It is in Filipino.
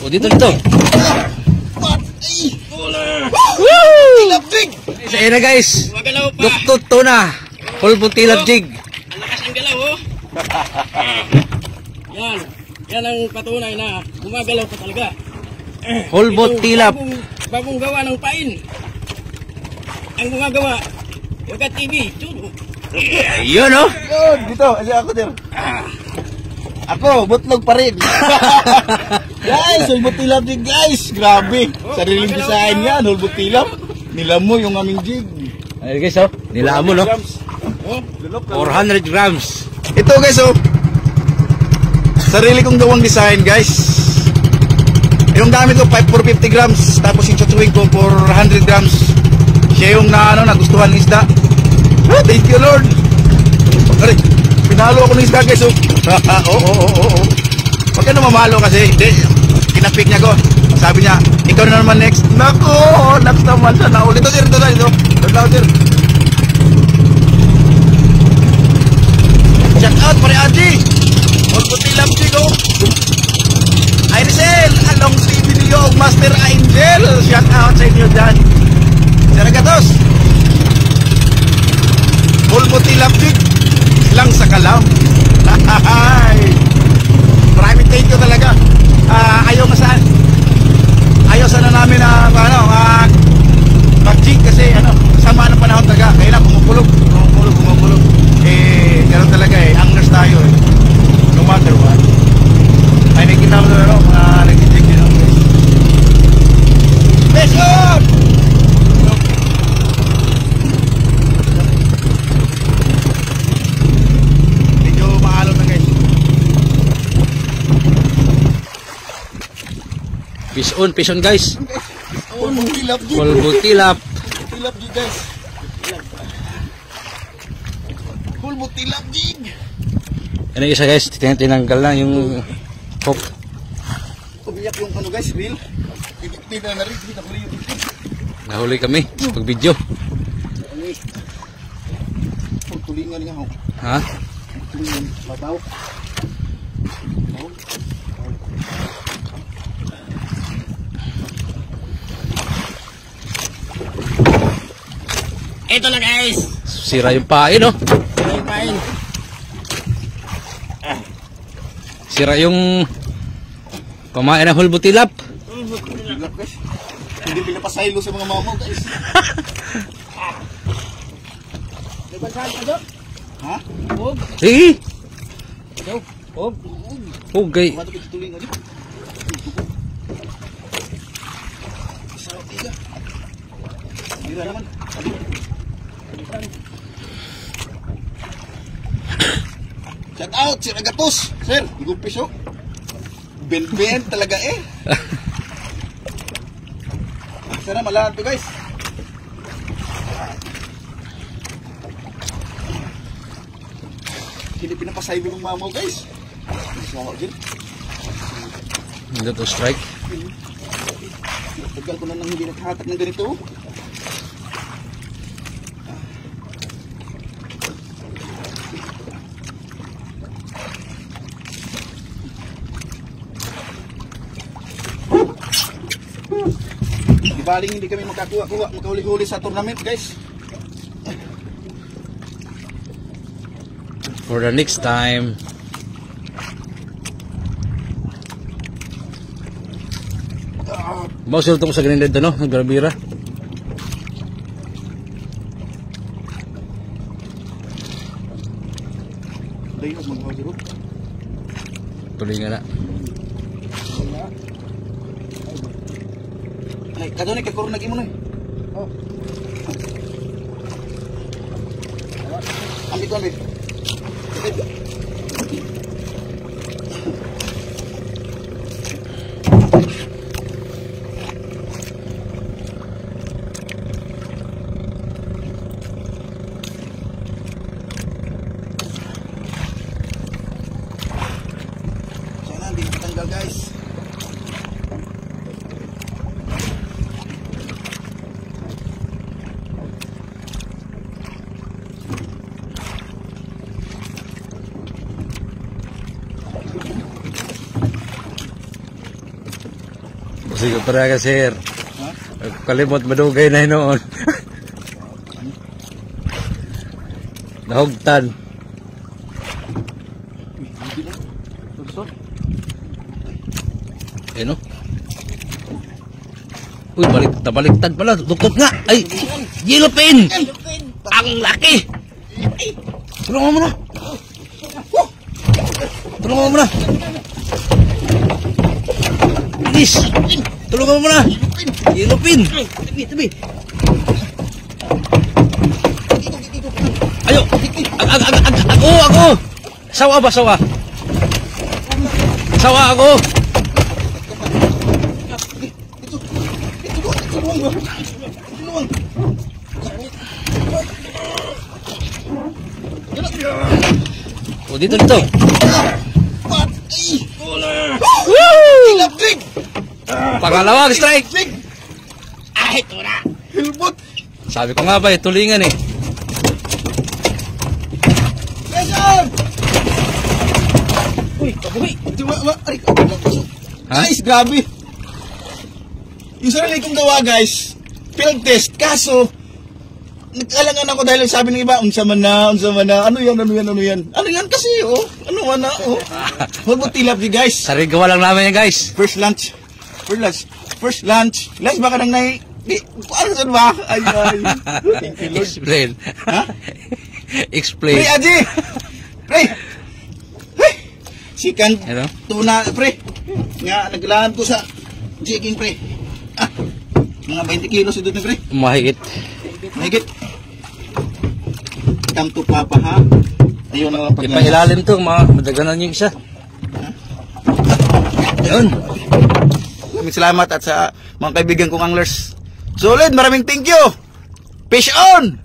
Oh, dito. Woo! Tilap jig! Isa na guys. Gumagalaw pa. Duktot to na. Pulbot tilap jig. Ang lakas ng galaw, oh. Yan. Yan ang patunay na gumagalaw pa talaga. Pulbot Ito, tilap. Bagong gawa ng pain. Ang gumagawa, Yoga TV. Tudo. Yun oh. Yun, dito. Asi ako dir. Ako, butlog pa rin. Guys, hulbot tilap jig guys. Grabe. Sariling design yan, hulbot tilap. Nila mo yung aming jig. Ayun guys oh. Nilaan mo no. Oh, 400 grams. Ito guys oh. Sarili kong gawang design guys. Yung gamit ko 450 grams. Tapos yung chuchuwing ko 400 grams. Siya yung nagustuhan ng isda. Oh, thank you Lord. Aray, pinalo ako ng isda guys oh. Oo. Huwag ka na mamalo kasi. Hindi, kinapik niya ko. Sabi niya, ikaw na naman next. Nako, next naman siya. Naulit ito dito. Shout out pare Aji. Hulbot tilap jig oh. Irisel, along TV niyo, Master Angel. Shout out sa inyo dyan. Saragatos. Hulbot tilap jig lang sa kalam. Maraming thank you talaga. Ayaw sana namin na mag-jig kasi sama ng panahon talaga. Kaya na pumupulog. Ganoon talaga anglers tayo no matter what. Ay nakikita mo mga nag-jig din guys. Listen! Medyo maalon na guys. Fish on guys. Hulbot tilap jig. Pulbot tilap. Tilap jig guys. Hulbot tilap jig. Ano isa guys, tinanggal lang yung hook. Umiyak yung guys, reel. Hindi na rin, hindi na huli yung itik. Nahuli kami pag video. Tulingan nga ho. Ha? Tulingan, babaw. ito na guys. Sira yung pain no. Yung pain. Sira yung pamain ng hulbot tilap. Tilap guys. Hindi pinapasaylo sa mga mamaw guys. Nagbansahan ka doon? Ha? Huwag. Eh! Huwag. Hugay. Mato kita tulingan dito. Sarap tiga. Gira naman. Shout out, si Ragatos. Sir, gupis oh. Ben talaga eh. Sana malahan to guys. Hindi pinapasaybo ng mamaw guys. Sarap din. Hindi to strike. Tagal ko na nang hindi naghahatak ng ganito. Di baling hindi kami makahuli-huli sa tournament guys. For the next time. Bawas ito ko sa ganyan dito no? Nagrabira. Dahil mas mag-huli. Tuloy nga na. Ay, kadto ni kakor nag-imo na. Oh. Ambil ko ambil. Sana hindi matanggal guys. Sige para ka sir. Kalimot madugay na noon. Nahugtan. Ano? Uy, baliktad pala. Dukot nga. Ay, yellow pin. Ang laki. Tulungan mo na. Tulungan mo na. Bilis. Tulungan mo na. Yellow pin. Tabi. Ayo. Ako. Sawa ba, sawa? Sawa ako. Oh, dito. Pangalawang strike. Ito na. Hilbot. Sabi ko nga ba, tulingan eh. Pressure! Uy, kabuhi. Ha? Guys, grabe. Yung sarili kong gawa, guys, field test. Kaso, nagkalangan ako dahil sabi ng iba, unsa man na. Ano yan? Ano yan kasi, oh. Ano man na, oh. Huwag mo tilap niyo, guys. Sarili gawa lang namin yan, guys. First lunch. Lunch baka nang ano saan ba? Ay. Thank you, Lord. Explain. Ha? Explain. Pre, Aji! Pre! Hey! Sikan Ano? tuna, pre. Nga, naglaan ko sa jigging, pre. Mga 20 kilos ito, pre. Mahigit. Mahigit. Come to Papa, ha? Ayun ang Ipailalim to, madaganan yung isa. Ayun. Maraming salamat at sa mga kaibigan kong anglers. Solid, maraming thank you. Fish on!